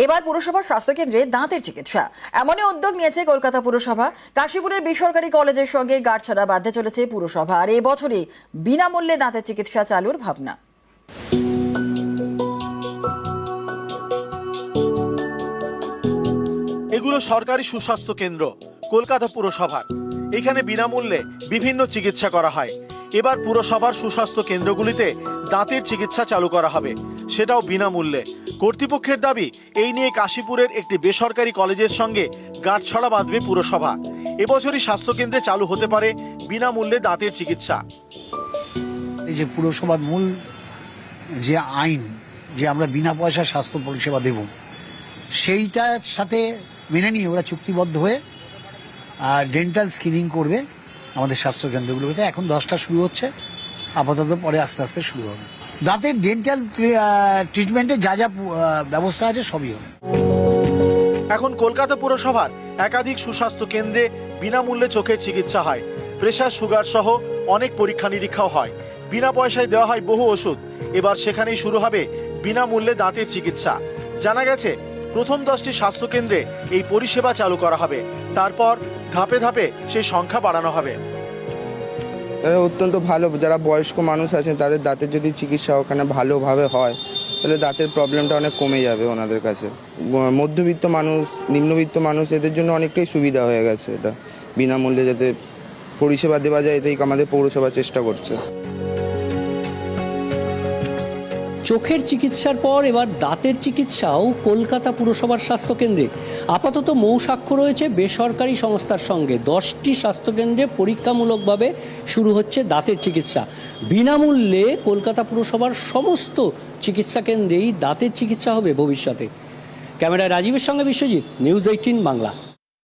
এবার পুরসভার স্বাস্থ্যকেন্দ্রে দাঁতের চিকিৎসা এমনই উদ্যোগ নিয়েছে কলকাতা পুরসভা। কাশীপুরের বেসরকারি কলেজের সঙ্গে গাঁটছড়া বাঁধতে চলেছে পুরসভা, আর এবছরই বিনামূল্যে দাঁতের চিকিৎসা চালুর ভাবনা। এগুলো সরকারি সুস্বাস্থ্য কেন্দ্র কলকাতা পুরসভার। এখানে বিনামূল্যে বিভিন্ন চিকিৎসা করা হয়। এবার পুরসভার সুস্বাস্থ্য কেন্দ্রগুলিতে দাঁতের চিকিৎসা চালু করা হবে, সেটাও বিনামূল্যে। কর্তৃপক্ষের দাবি, এই নিয়ে কাশীপুরের একটি বেসরকারি কলেজের সঙ্গে গাঁটছড়া বাঁধবে পুরসভা। এবছরই স্বাস্থ্যকেন্দ্রে চালু হতে পারে বিনামূল্যে দাঁতের চিকিৎসা। এই যে পুরসভার মূল যে আইন, যে আমরা বিনা পয়সা স্বাস্থ্য পরিষেবা দেব, সেইটার সাথে মেনে নিয়ে ওরা চুক্তিবদ্ধ হয়ে ডেন্টাল স্ক্রিনিং করবে আমাদের স্বাস্থ্যকেন্দ্রগুলোতে। এখন 10টা শুরু হচ্ছে, আপাতত পরে আস্তে আস্তে শুরু হবে। দাঁতের ডেন্টাল ট্রিটমেন্টে যা যা ব্যবস্থা আছে সবই হবে। এখন কলকাতা পুরসভার একাধিক সুস্বাস্থ্য কেন্দ্রে বিনামূল্যে চোখের চিকিৎসা হয়। প্রেসার, সুগার সহ অনেক পরীক্ষা নিরীক্ষাও হয়। বিনা পয়সায় দেওয়া হয় বহু ওষুধ। এবার সেখানেই শুরু হবে বিনামূল্যে দাঁতের চিকিৎসা। জানা গেছে, প্রথম 10টি স্বাস্থ্যকেন্দ্রে এই পরিষেবা চালু করা হবে, তারপর ধাপে ধাপে সেই সংখ্যা বাড়ানো হবে। অত্যন্ত ভালো, যারা বয়স্ক মানুষ আছেন তাদের দাঁতের যদি চিকিৎসা ওখানে ভালোভাবে হয় তাহলে দাঁতের প্রবলেমটা অনেক কমে যাবে ওনাদের কাছে। মধ্যবিত্ত মানুষ, নিম্নবিত্ত মানুষ, এদের জন্য অনেকটাই সুবিধা হয়ে গেছে। এটা বিনামূল্যে যাতে পরিষেবা দেওয়া যায়, এটাই আমাদের পৌরসভা চেষ্টা করছে। চোখের চিকিৎসার পর এবার দাঁতের চিকিৎসাও কলকাতা পুরসভার স্বাস্থ্যকেন্দ্রে। আপাতত মৌসাক্ষ্য রয়েছে বেসরকারি সংস্থার সঙ্গে। 10টি স্বাস্থ্যকেন্দ্রে পরীক্ষামূলকভাবে শুরু হচ্ছে দাঁতের চিকিৎসা। বিনামূল্যে কলকাতা পুরসভার সমস্ত চিকিৎসা কেন্দ্রেই দাঁতের চিকিৎসা হবে ভবিষ্যতে। ক্যামেরায় রাজীবের সঙ্গে বিশ্বজিৎ, নিউজ 18 বাংলা।